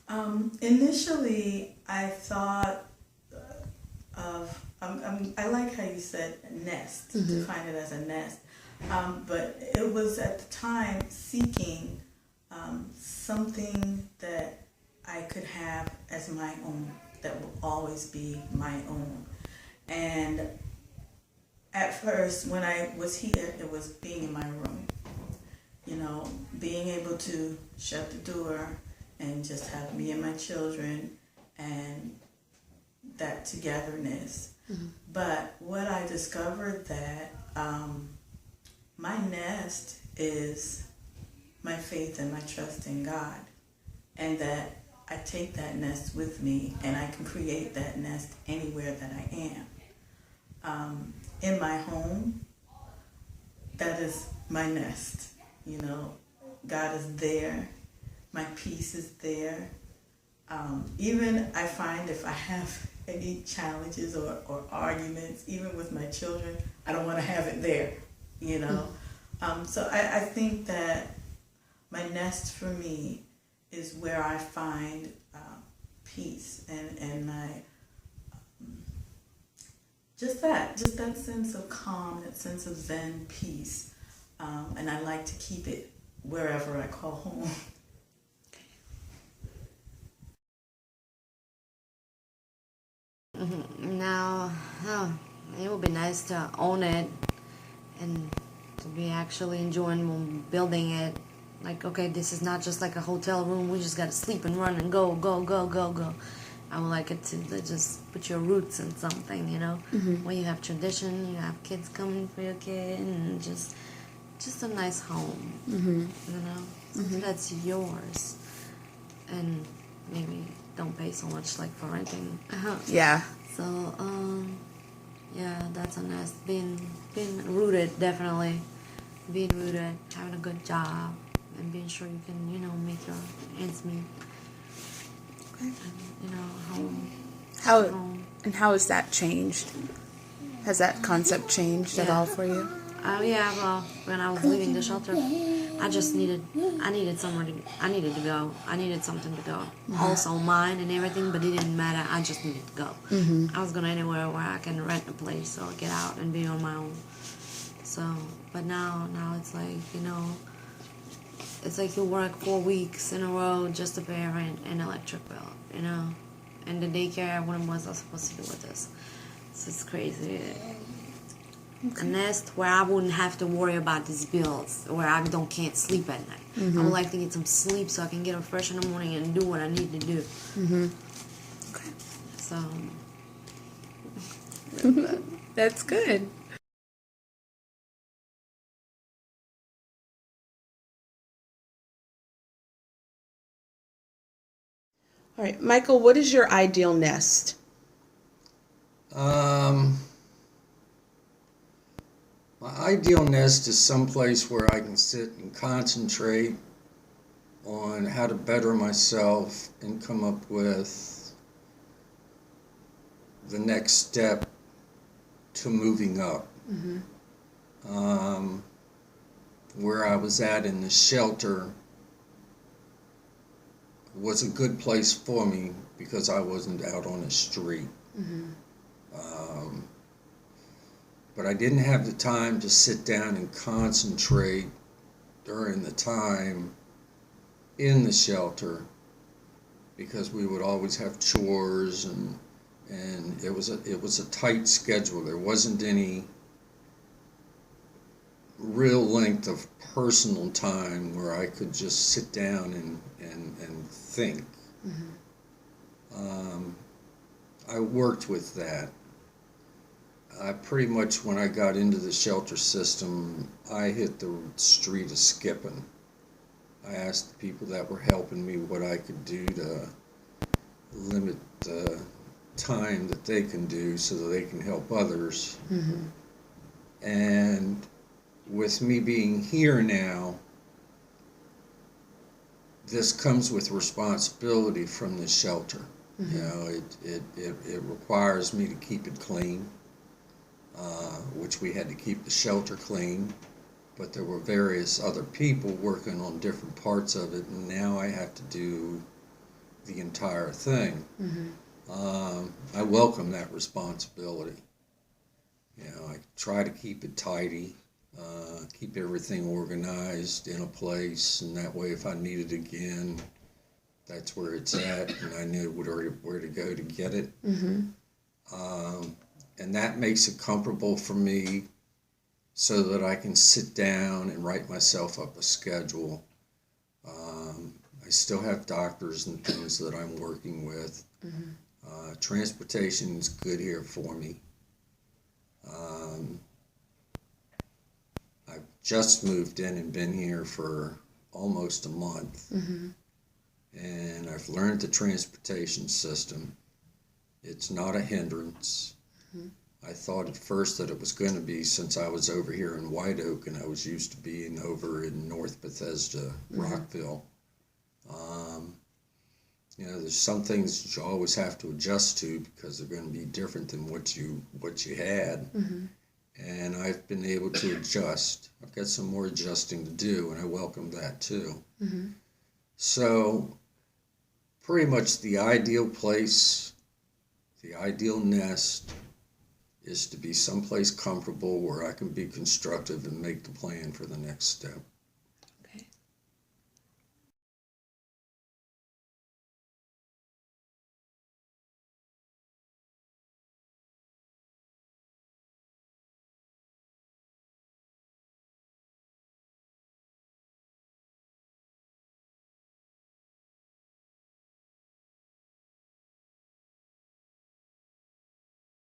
Initially, I thought of, I like how you said nest, define it as a nest. But it was at the time seeking something that I could have as my own, that will always be my own. And at first, when I was here, it was being in my room. You know, being able to shut the door and just have me and my children and that togetherness. But what I discovered that my nest is my faith and my trust in God, and that I take that nest with me and I can create that nest anywhere that I am. In my home, that is my nest. You know, God is there. My peace is there. Even I find if I have any challenges or arguments, even with my children, I don't want to have it there, you know. So I think that my nest for me is where I find peace and my just that sense of calm, that sense of Zen peace, and I like to keep it wherever I call home. Now, it would be nice to own it and to be actually enjoying building it. Like, okay, this is not just like a hotel room. We just gotta sleep and run and go, go, go, go, go. I would like it to just put your roots in something, you know, where you have tradition, you have kids coming for your kid, and just a nice home, you know, something that's yours, and maybe don't pay so much like for renting. Yeah. So, yeah, that's a nice being rooted, definitely being rooted, having a good job, and being sure you can, you know, make your ends meet. And, you know, home. How has that changed? Has that concept changed at all for you? Yeah, well, when I was leaving the shelter, I needed somewhere I needed to go. I needed something to go. Also mine and everything, but it didn't matter. I just needed to go. I was going anywhere where I can rent a place or get out and be on my own. So, but now it's like, you know, it's like you work 4 weeks in a row just to pay rent and electric bill, you know, and the daycare. What was I supposed to do with this? It's just crazy. A nest where I wouldn't have to worry about these bills, where I can't sleep at night. I would like to get some sleep so I can get up fresh in the morning and do what I need to do. Okay. So That's good. All right, Michael, what is your ideal nest? My ideal nest is someplace where I can sit and concentrate on how to better myself and come up with the next step to moving up. Where I was at in the shelter was a good place for me because I wasn't out on the street. But I didn't have the time to sit down and concentrate during the time in the shelter because we would always have chores and it was a tight schedule. There wasn't any real length of personal time where I could just sit down and think. I worked with that. I pretty much, when I got into the shelter system, I hit the street of skipping. I asked the people that were helping me what I could do to limit the time that they can do so that they can help others. And with me being here now, this comes with responsibility from the shelter. You know, it requires me to keep it clean. Which we had to keep the shelter clean, but there were various other people working on different parts of it, and now I have to do the entire thing. I welcome that responsibility. You know, I try to keep it tidy, keep everything organized in a place, and that way if I need it again, that's where it's at, and I knew where to go to get it. And that makes it comfortable for me so that I can sit down and write myself up a schedule. I still have doctors and things that I'm working with. Transportation is good here for me. I've just moved in and been here for almost a month. And I've learned the transportation system. It's not a hindrance. I thought at first that it was going to be, since I was over here in White Oak and I was used to being over in North Bethesda, Rockville. You know, there's some things that you always have to adjust to because they're going to be different than what you had. And I've been able to adjust. I've got some more adjusting to do, and I welcome that too. So pretty much the ideal place, the ideal nest, is to be someplace comfortable where I can be constructive and make the plan for the next step.